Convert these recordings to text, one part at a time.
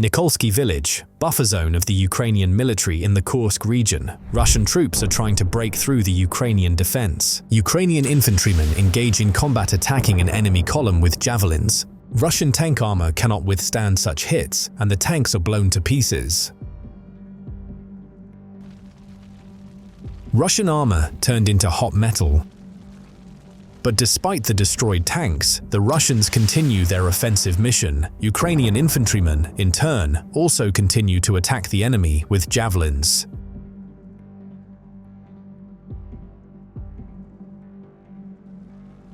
Nikolsky village, buffer zone of the Ukrainian military in the Kursk region. Russian troops are trying to break through the Ukrainian defense. Ukrainian infantrymen engage in combat attacking an enemy column with javelins. Russian tank armor cannot withstand such hits, and the tanks are blown to pieces. Russian armor turned into hot metal. But despite the destroyed tanks, the Russians continue their offensive mission. Ukrainian infantrymen, in turn, also continue to attack the enemy with javelins.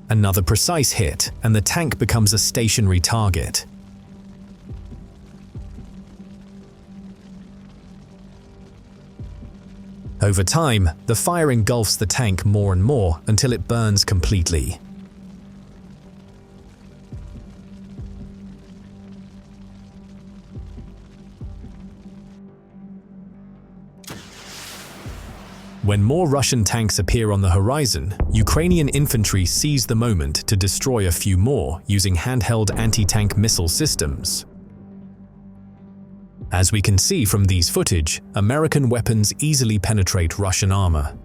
Another precise hit, and the tank becomes a stationary target. Over time, the fire engulfs the tank more and more until it burns completely. When more Russian tanks appear on the horizon, Ukrainian infantry seize the moment to destroy a few more using handheld anti-tank missile systems. As we can see from these footage, American weapons easily penetrate Russian armor.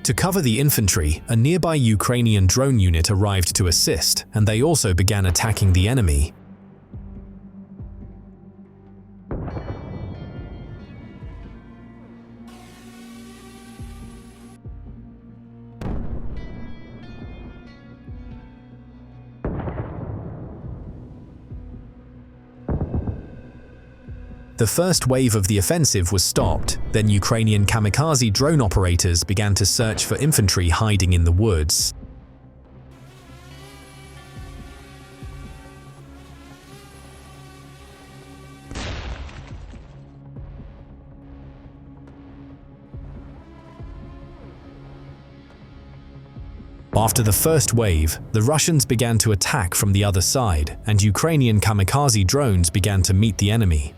To cover the infantry, a nearby Ukrainian drone unit arrived to assist, and they also began attacking the enemy. The first wave of the offensive was stopped, then Ukrainian kamikaze drone operators began to search for infantry hiding in the woods. After the first wave, the Russians began to attack from the other side, and Ukrainian kamikaze drones began to meet the enemy.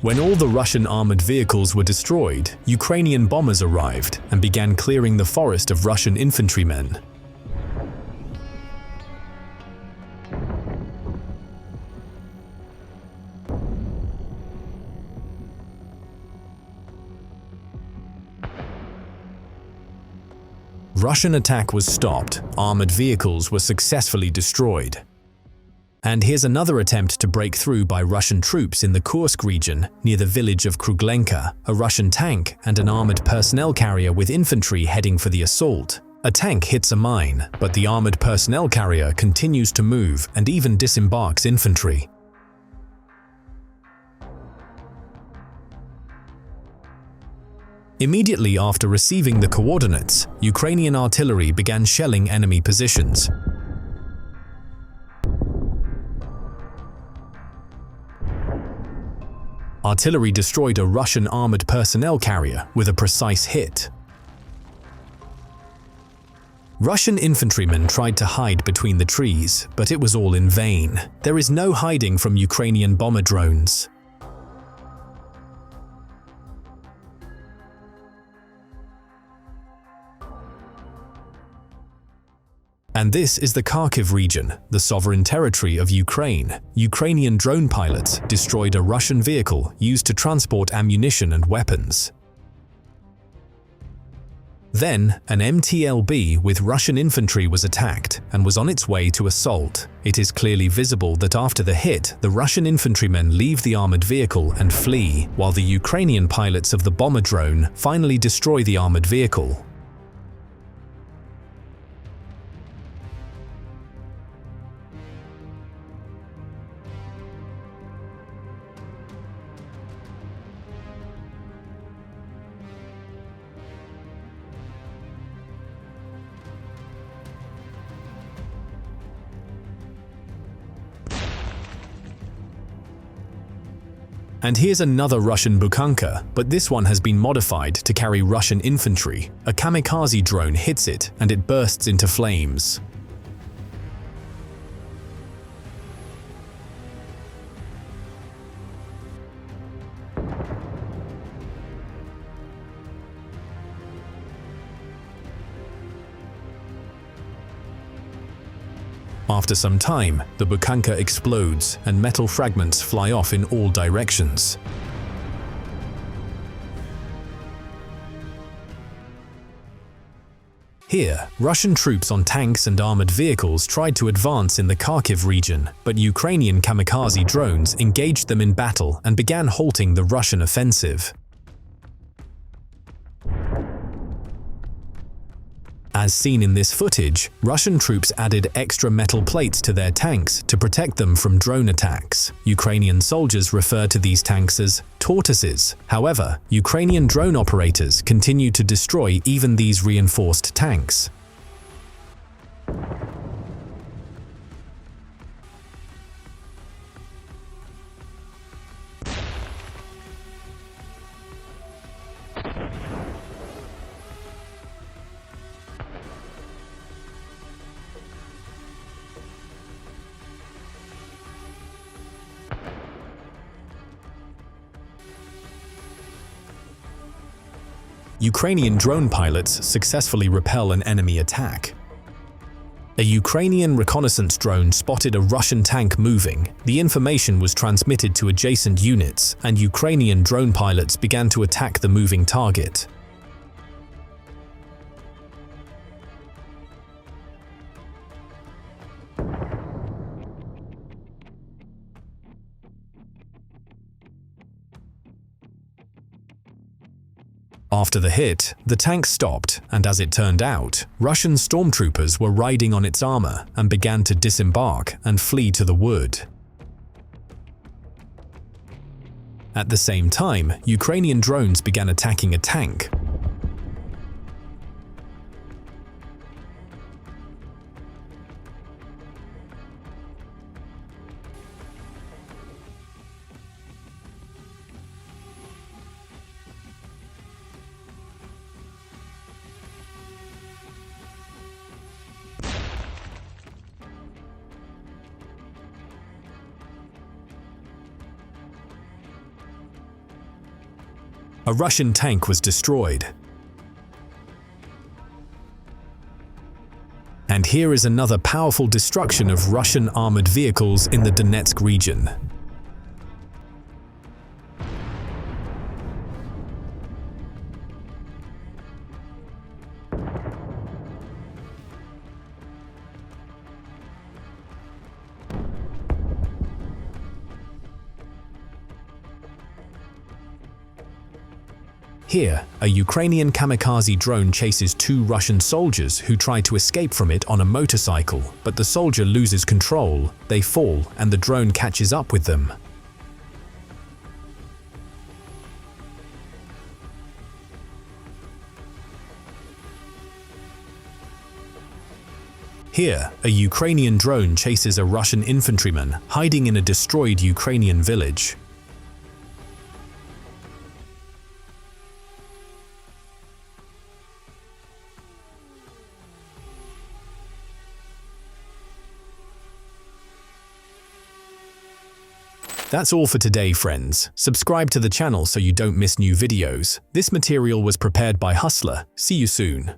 When all the Russian armored vehicles were destroyed, Ukrainian bombers arrived and began clearing the forest of Russian infantrymen. Russian attack was stopped, armored vehicles were successfully destroyed. And here's another attempt to break through by Russian troops in the Kursk region near the village of Kruglenka, a Russian tank and an armored personnel carrier with infantry heading for the assault. A tank hits a mine, but the armored personnel carrier continues to move and even disembarks infantry. Immediately after receiving the coordinates, Ukrainian artillery began shelling enemy positions. Artillery destroyed a Russian armored personnel carrier with a precise hit. Russian infantrymen tried to hide between the trees, but it was all in vain. There is no hiding from Ukrainian bomber drones. And this is the Kharkiv region, the sovereign territory of Ukraine. Ukrainian drone pilots destroyed a Russian vehicle used to transport ammunition and weapons. Then, an MTLB with Russian infantry was attacked and was on its way to assault. It is clearly visible that after the hit, the Russian infantrymen leave the armored vehicle and flee, while the Ukrainian pilots of the bomber drone finally destroy the armored vehicle. And here's another Russian Bukhanka, but this one has been modified to carry Russian infantry. A kamikaze drone hits it and it bursts into flames. After some time, the Bukhanka explodes and metal fragments fly off in all directions. Here, Russian troops on tanks and armored vehicles tried to advance in the Kharkiv region, but Ukrainian kamikaze drones engaged them in battle and began halting the Russian offensive. As seen in this footage, Russian troops added extra metal plates to their tanks to protect them from drone attacks. Ukrainian soldiers refer to these tanks as tortoises. However, Ukrainian drone operators continue to destroy even these reinforced tanks. Ukrainian drone pilots successfully repel an enemy attack. A Ukrainian reconnaissance drone spotted a Russian tank moving. The information was transmitted to adjacent units, and Ukrainian drone pilots began to attack the moving target. After the hit, the tank stopped, and as it turned out, Russian stormtroopers were riding on its armor and began to disembark and flee to the wood. At the same time, Ukrainian drones began attacking a tank. A Russian tank was destroyed. And here is another powerful destruction of Russian armored vehicles in the Donetsk region. Here, a Ukrainian kamikaze drone chases two Russian soldiers who try to escape from it on a motorcycle, but the soldier loses control, they fall, and the drone catches up with them. Here, a Ukrainian drone chases a Russian infantryman hiding in a destroyed Ukrainian village. That's all for today, friends. Subscribe to the channel so you don't miss new videos. This material was prepared by Hustler. See you soon.